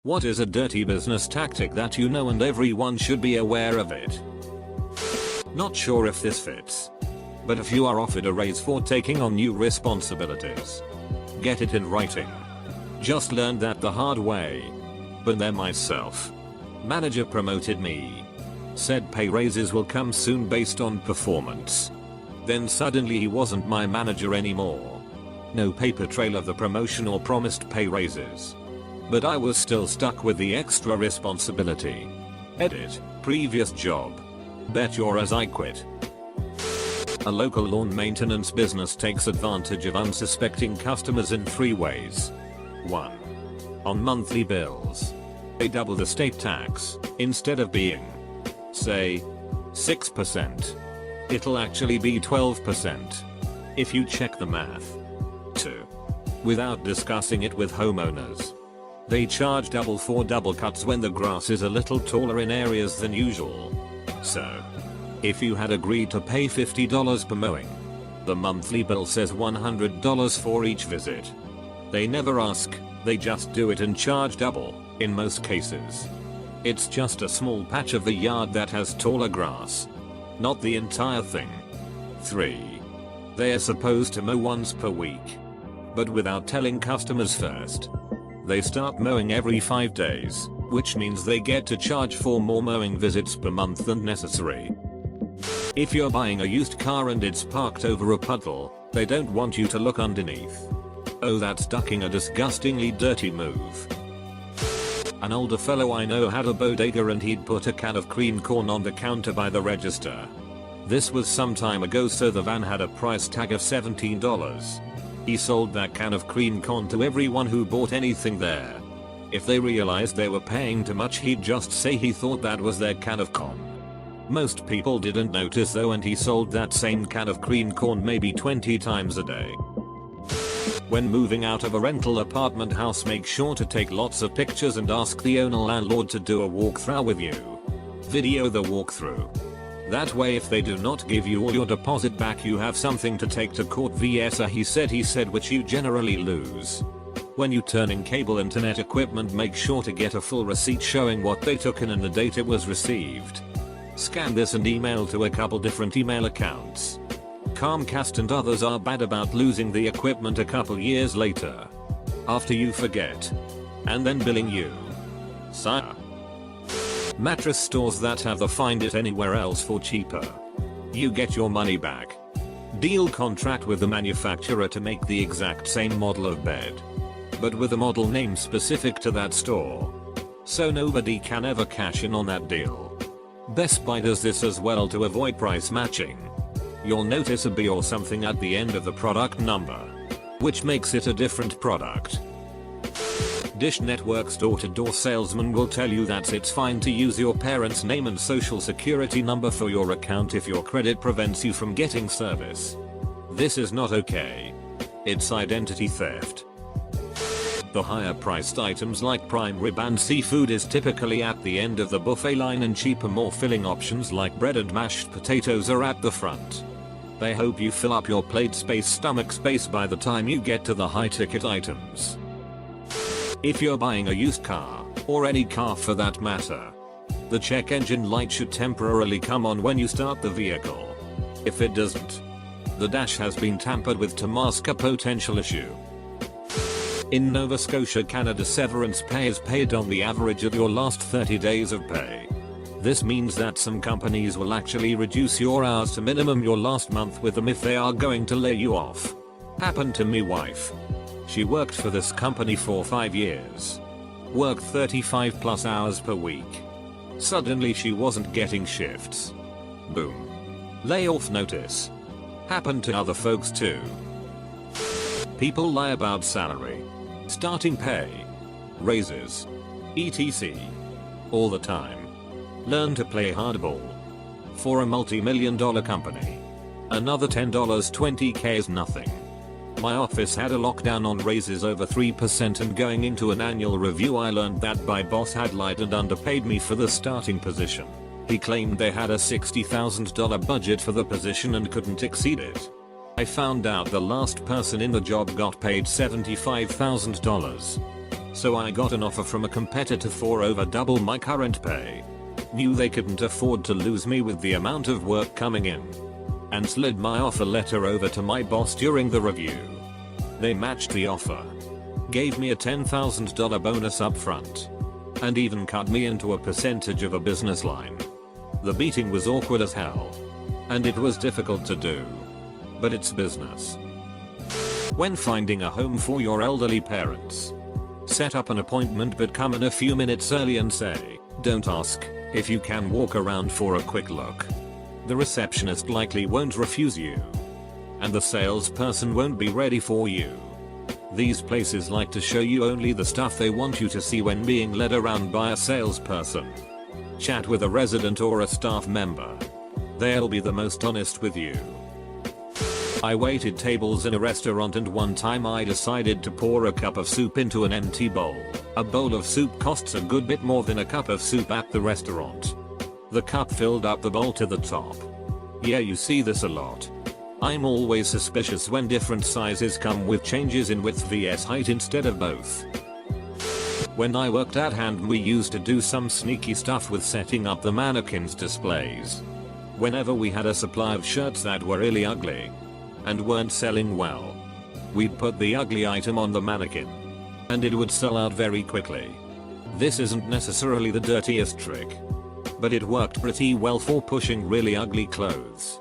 What is a dirty business tactic that you know and everyone should be aware of it? Not sure if this fits. But if you are offered a raise for taking on new responsibilities, get it in writing. Just learned that the hard way. Been there myself. Manager promoted me. Said pay raises will come soon based on performance. Then suddenly he wasn't my manager anymore. No paper trail of the promotion or promised pay raises. But I was still stuck with the extra responsibility. Edit. Previous job. Bet you're as I quit. A local lawn maintenance business takes advantage of unsuspecting customers in 3 ways. 1. On monthly bills. They double the state tax. Instead of being, say, 6%, it'll actually be 12%. If you check the math. 2. Without discussing it with homeowners. They charge double for double cuts when the grass is a little taller in areas than usual. So, if you had agreed to pay $50 per mowing, the monthly bill says $100 for each visit. They never ask, they just do it and charge double, in most cases. It's just a small patch of the yard that has taller grass. Not the entire thing. 3. They are supposed to mow once per week. But without telling customers first. They start mowing every 5 days, which means they get to charge for more mowing visits per month than necessary. If you're buying a used car and it's parked over a puddle, they don't want you to look underneath. Oh, that's ducking a disgustingly dirty move. An older fellow I know had a bodega and he'd put a can of cream corn on the counter by the register. This was some time ago, so the van had a price tag of $17. He sold that can of cream corn to everyone who bought anything there. If they realized they were paying too much, he'd just say he thought that was their can of corn. Most people didn't notice though, and he sold that same can of cream corn maybe 20 times a day. When moving out of a rental apartment house, make sure to take lots of pictures and ask the owner landlord to do a walkthrough with you. Video the walkthrough. That way if they do not give you all your deposit back, you have something to take to court vs a he said which you generally lose. When you turn in cable internet equipment, make sure to get a full receipt showing what they took in and the date it was received. Scan this and email to a couple different email accounts. Comcast and others are bad about losing the equipment a couple years later. After you forget. And then billing you. Sire. Mattress stores that have the find it anywhere else for cheaper. You get your money back. Deal contract with the manufacturer to make the exact same model of bed. But with a model name specific to that store. So nobody can ever cash in on that deal. Best Buy does this as well to avoid price matching. You'll notice a B or something at the end of the product number, which makes it a different product. Dish Network's door-to-door salesman will tell you that it's fine to use your parents' name and social security number for your account if your credit prevents you from getting service. This is not okay. It's identity theft. The higher priced items like prime rib and seafood is typically at the end of the buffet line, and cheaper, more filling options like bread and mashed potatoes are at the front. They hope you fill up your plate space, stomach space by the time you get to the high ticket items. If you're buying a used car, or any car for that matter, the check engine light should temporarily come on when you start the vehicle. If it doesn't, the dash has been tampered with to mask a potential issue. In Nova Scotia, Canada, severance pay is paid on the average of your last 30 days of pay. This means that some companies will actually reduce your hours to minimum your last month with them if they are going to lay you off. Happened to me wife. She worked for this company for 5 years. Worked 35 plus hours per week. Suddenly she wasn't getting shifts. Boom. Layoff notice. Happened to other folks too. People lie about salary, starting pay, raises, etc. all the time. Learn to play hardball. For a multi-million-dollar company, another $10 20k is nothing. My office had a lockdown on raises over 3%, and going into an annual review I learned that my boss had lied and underpaid me for the starting position. He claimed they had a $60,000 budget for the position and couldn't exceed it. I found out the last person in the job got paid $75,000. So I got an offer from a competitor for over double my current pay. Knew they couldn't afford to lose me with the amount of work coming in. And slid my offer letter over to my boss during the review. They matched the offer. Gave me a $10,000 bonus up front. And even cut me into a percentage of a business line. The meeting was awkward as hell. And it was difficult to do. But it's business. When finding a home for your elderly parents, set up an appointment but come in a few minutes early and say, don't ask if you can walk around for a quick look. The receptionist likely won't refuse you. And the salesperson won't be ready for you. These places like to show you only the stuff they want you to see when being led around by a salesperson. Chat with a resident or a staff member. They'll be the most honest with you. I waited tables in a restaurant and one time I decided to pour a cup of soup into an empty bowl. A bowl of soup costs a good bit more than a cup of soup at the restaurant. The cup filled up the bowl to the top. Yeah, you see this a lot. I'm always suspicious when different sizes come with changes in width vs height instead of both. When I worked at Hand, we used to do some sneaky stuff with setting up the mannequins displays. Whenever we had a supply of shirts that were really ugly and weren't selling well, we'd put the ugly item on the mannequin and it would sell out very quickly. This isn't necessarily the dirtiest trick, but it worked pretty well for pushing really ugly clothes.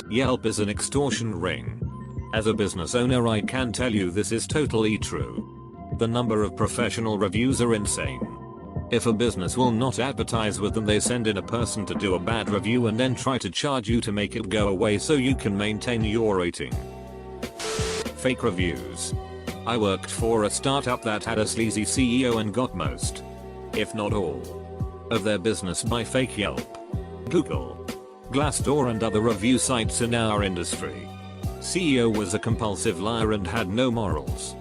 Yelp is an extortion ring. As a business owner, I can tell you this is totally true. The number of professional reviews are insane. If a business will not advertise with them, they send in a person to do a bad review and then try to charge you to make it go away so you can maintain your rating. Fake reviews. I worked for a startup that had a sleazy CEO and got most, if not all, of their business by fake Yelp, Google, Glassdoor and other review sites in our industry. CEO was a compulsive liar and had no morals.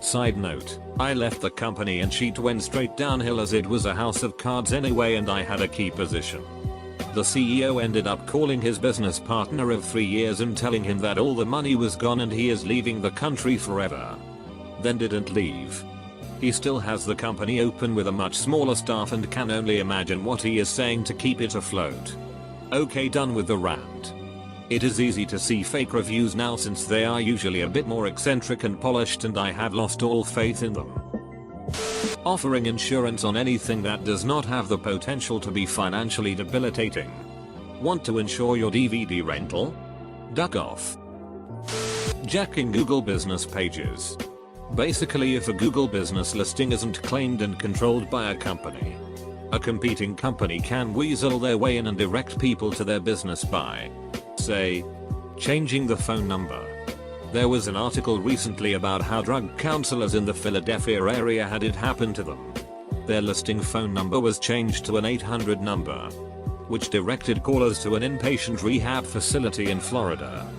Side note, I left the company and shit went straight downhill as it was a house of cards anyway and I had a key position. The CEO ended up calling his business partner of 3 years and telling him that all the money was gone and he is leaving the country forever. Then didn't leave. He still has the company open with a much smaller staff and can only imagine what he is saying to keep it afloat. Okay, done with the rant. It is easy to see fake reviews now since they are usually a bit more eccentric and polished, and I have lost all faith in them. Offering insurance on anything that does not have the potential to be financially debilitating. Want to insure your DVD rental? Duck off. Jacking Google business pages. Basically, if a Google business listing isn't claimed and controlled by a company, a competing company can weasel their way in and direct people to their business by, say, changing the phone number. There was an article recently about how drug counselors in the Philadelphia area had it happen to them. Their listing phone number was changed to an 800 number, which directed callers to an inpatient rehab facility in Florida.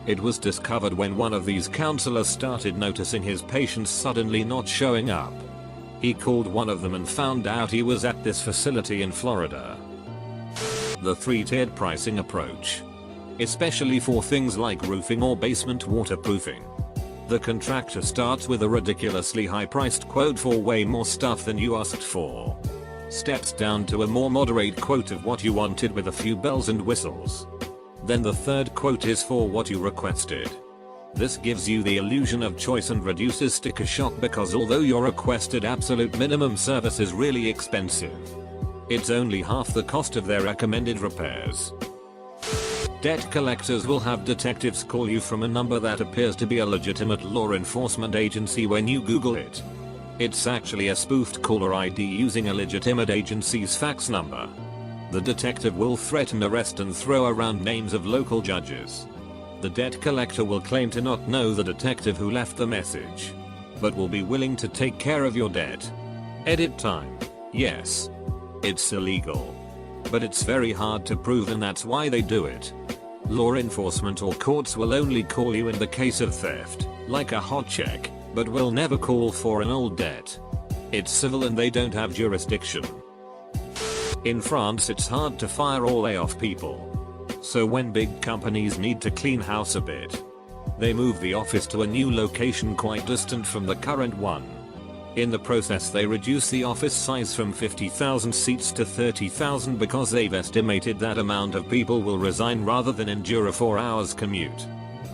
It was discovered when one of these counselors started noticing his patients suddenly not showing up. He called one of them and found out he was at this facility in Florida. The 3-tiered pricing approach. Especially for things like roofing or basement waterproofing. The contractor starts with a ridiculously high-priced quote for way more stuff than you asked for. Steps down to a more moderate quote of what you wanted with a few bells and whistles. Then the third quote is for what you requested. This gives you the illusion of choice and reduces sticker shock because although your requested absolute minimum service is really expensive, it's only half the cost of their recommended repairs. Debt collectors will have detectives call you from a number that appears to be a legitimate law enforcement agency when you Google it. It's actually a spoofed caller ID using a legitimate agency's fax number. The detective will threaten arrest and throw around names of local judges. The debt collector will claim to not know the detective who left the message, but will be willing to take care of your debt. Edit time. Yes. It's illegal. But it's very hard to prove, and that's why they do it. Law enforcement or courts will only call you in the case of theft, like a hot check, but will never call for an old debt. It's civil and they don't have jurisdiction. In France, it's hard to fire or lay off people. So when big companies need to clean house a bit, they move the office to a new location quite distant from the current one. In the process they reduce the office size from 50,000 seats to 30,000 because they've estimated that amount of people will resign rather than endure a 4 hours commute.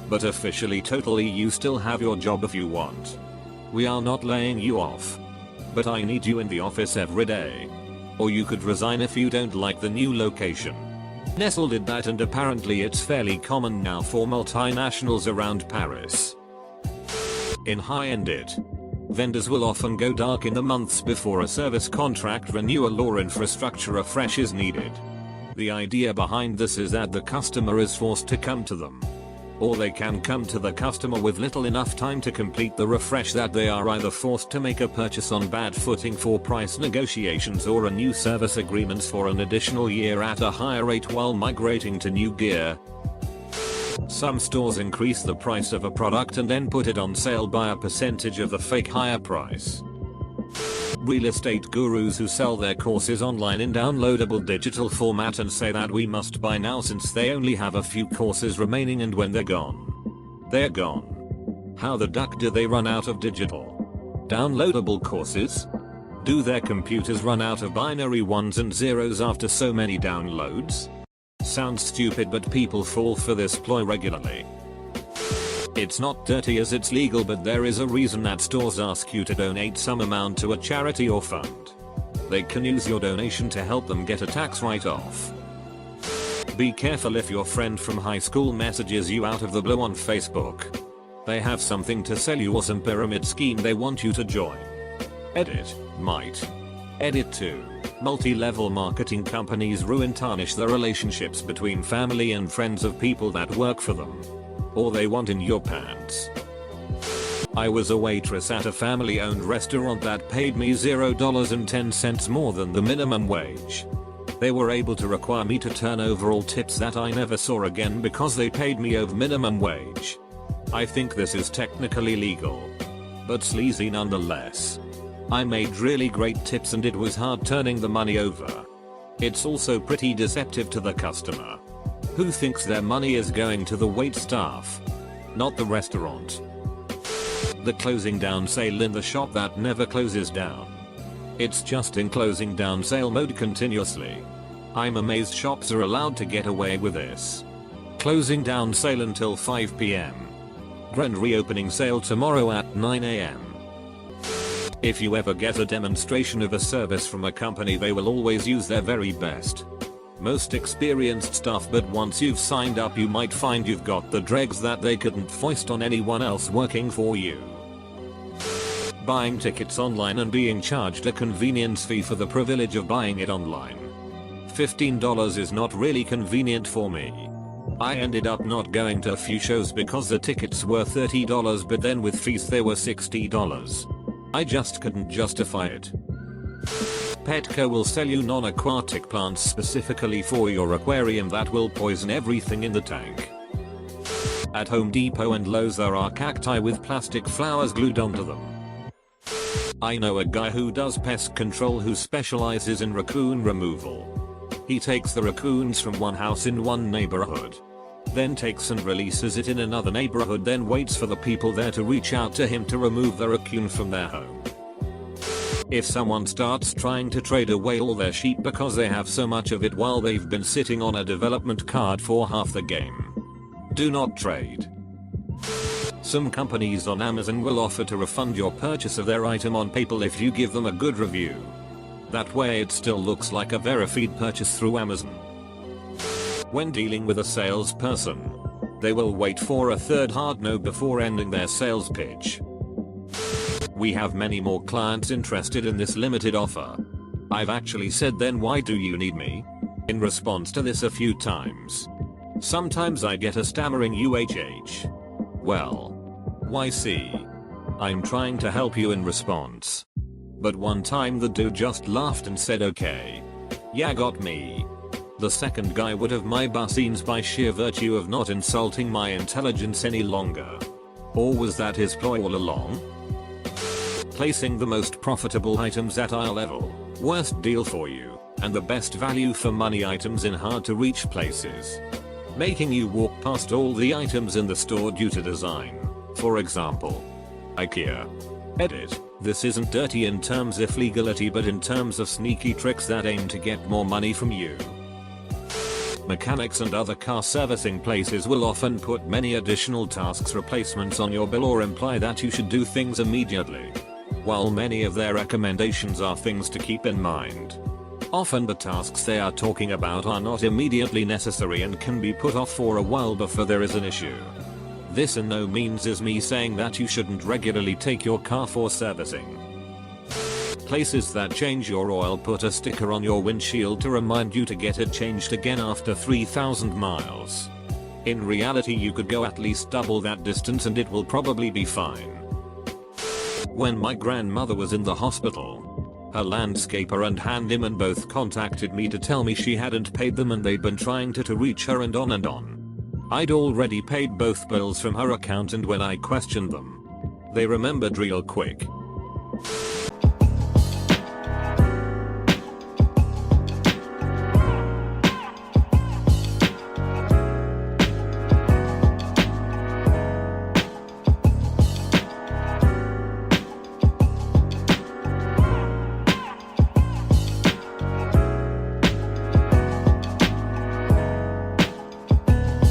But officially totally you still have your job if you want. We are not laying you off. But I need you in the office every day. Or you could resign if you don't like the new location. Nestle did that and apparently it's fairly common now for multinationals around Paris. In high-end vendors will often go dark in the months before a service contract renewal or infrastructure refresh is needed. The idea behind this is that the customer is forced to come to them. Or they can come to the customer with little enough time to complete the refresh that they are either forced to make a purchase on bad footing for price negotiations or a new service agreements for an additional year at a higher rate while migrating to new gear. Some stores increase the price of a product and then put it on sale by a percentage of the fake higher price. Real estate gurus who sell their courses online in downloadable digital format and say that we must buy now since they only have a few courses remaining and when they're gone. How the duck do they run out of digital downloadable courses? Do their computers run out of binary ones and zeros after so many downloads? Sounds stupid but people fall for this ploy regularly. It's not dirty as it's legal, but there is a reason that stores ask you to donate some amount to a charity or fund. They can use your donation to help them get a tax write-off. Be careful if your friend from high school messages you out of the blue on Facebook. They have something to sell you or some pyramid scheme they want you to join. Edit. Might. Edit 2. Multi-level marketing companies ruin tarnish the relationships between family and friends of people that work for them. Or they want in your pants. I was a waitress at a family-owned restaurant that paid me $0.10 more than the minimum wage. They were able to require me to turn over all tips that I never saw again because they paid me over minimum wage. I think this is technically legal, but sleazy nonetheless. I made really great tips and it was hard turning the money over. It's also pretty deceptive to the customer, who thinks their money is going to the wait staff, not the restaurant. The closing down sale in the shop that never closes down. It's just in closing down sale mode continuously. I'm amazed shops are allowed to get away with this. Closing down sale until 5 PM. Grand reopening sale tomorrow at 9 AM. If you ever get a demonstration of a service from a company, they will always use their very best, most experienced staff, but once you've signed up you might find you've got the dregs that they couldn't foist on anyone else working for you. Buying tickets online and being charged a convenience fee for the privilege of buying it online. $15 is not really convenient for me. I ended up not going to a few shows because the tickets were $30, but then with fees they were $60. I just couldn't justify it. Petco will sell you non-aquatic plants specifically for your aquarium that will poison everything in the tank. At Home Depot and Lowe's there are cacti with plastic flowers glued onto them. I know a guy who does pest control who specializes in raccoon removal. He takes the raccoons from one house in one neighborhood, then takes and releases it in another neighborhood, then waits for the people there to reach out to him to remove the raccoon from their home. If someone starts trying to trade away all their sheep because they have so much of it while they've been sitting on a development card for half the game, do not trade. Some companies on Amazon will offer to refund your purchase of their item on PayPal if you give them a good review. That way it still looks like a verified purchase through Amazon. When dealing with a salesperson, they will wait for a third hard no before ending their sales pitch. We have many more clients interested in this limited offer. I've actually said, then why do you need me? In response to this a few times. Sometimes I get a stammering UHH. Well, YC. I'm trying to help you in response. But one time the dude just laughed and said okay. Yeah, got me. The second guy would have my bussines by sheer virtue of not insulting my intelligence any longer. Or was that his ploy all along? Placing the most profitable items at aisle level, worst deal for you, and the best value for money items in hard to reach places. Making you walk past all the items in the store due to design. For example, IKEA. Edit. This isn't dirty in terms of legality but in terms of sneaky tricks that aim to get more money from you. Mechanics and other car servicing places will often put many additional tasks replacements on your bill or imply that you should do things immediately. While many of their recommendations are things to keep in mind, often the tasks they are talking about are not immediately necessary and can be put off for a while before there is an issue. This in no means is me saying that you shouldn't regularly take your car for servicing. Places that change your oil put a sticker on your windshield to remind you to get it changed again after 3,000 miles. In reality you could go at least double that distance and it will probably be fine. When my grandmother was in the hospital, her landscaper and handyman both contacted me to tell me she hadn't paid them and they'd been trying to reach her and on and on. I'd already paid both bills from her account and when I questioned them, they remembered real quick.